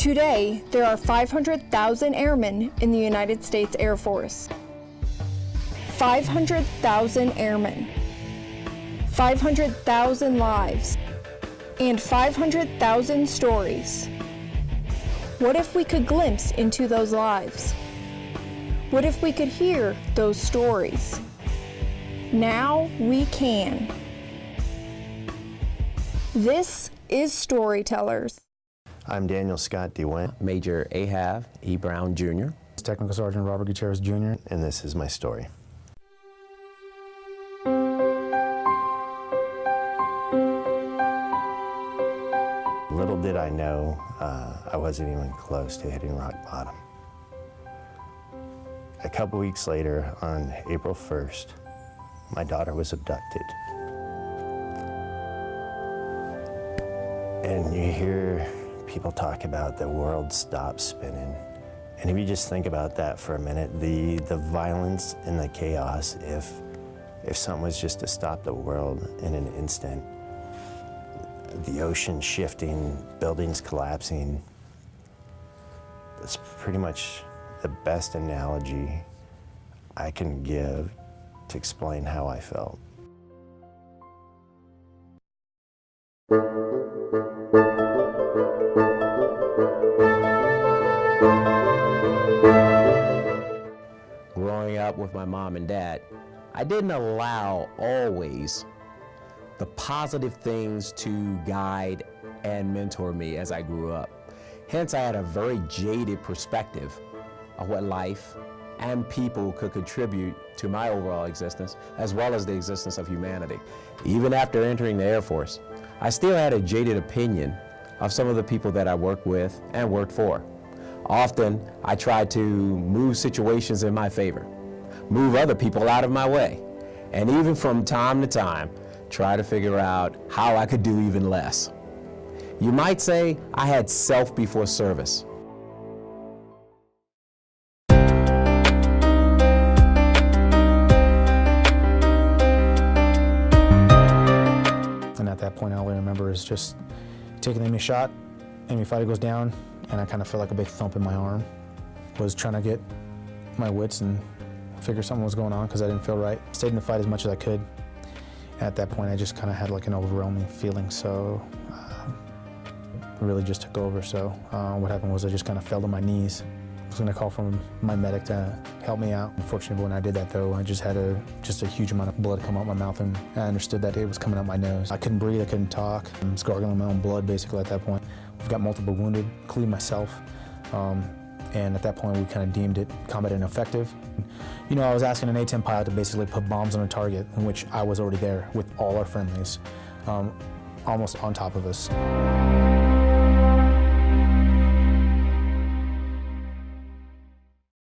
Today, there are 500,000 airmen in the United States Air Force. 500,000 airmen, 500,000 lives, and 500,000 stories. What if we could glimpse into those lives? What if we could hear those stories? Now we can. This is Storytellers. I'm Daniel Scott DeWint. Major Ahab E. Brown, Jr. Technical Sergeant Robert Gutierrez, Jr. And this is my story. Little did I know, I wasn't even close to hitting rock bottom. A couple weeks later, on April 1st, my daughter was abducted. And you hear people talk about the world stops spinning. And if you just think about that for a minute, the violence and the chaos, if something was just to stop the world in an instant, the ocean shifting, buildings collapsing, that's pretty much the best analogy I can give to explain how I felt. Growing up with my mom and dad, I didn't allow always the positive things to guide and mentor me as I grew up. Hence, I had a very jaded perspective of what life and people could contribute to my overall existence, as well as the existence of humanity. Even after entering the Air Force, I still had a jaded opinion of some of the people that I worked with and worked for. Often, I tried to move situations in my favor, move other people out of my way, and even from time to time, try to figure out how I could do even less. You might say I had self before service. And at that point, all I remember is just taking the enemy shot, enemy fighter goes down, and I kind of felt like a big thump in my arm. Was trying to get my wits and figure something was going on because I didn't feel right. Stayed in the fight as much as I could. At that point, I just kind of had like an overwhelming feeling, so it really just took over. So what happened was I just kind of fell to my knees. I was going to call for my medic to help me out. Unfortunately, when I did that, though, I just had a huge amount of blood come out my mouth, and I understood that it was coming out my nose. I couldn't breathe, I couldn't talk. I was gargling my own blood, basically, at that point. We've got multiple wounded, including myself. And at that point, we kind of deemed it combat ineffective. You know, I was asking an A-10 pilot to basically put bombs on a target, in which I was already there with all our friendlies, almost on top of us.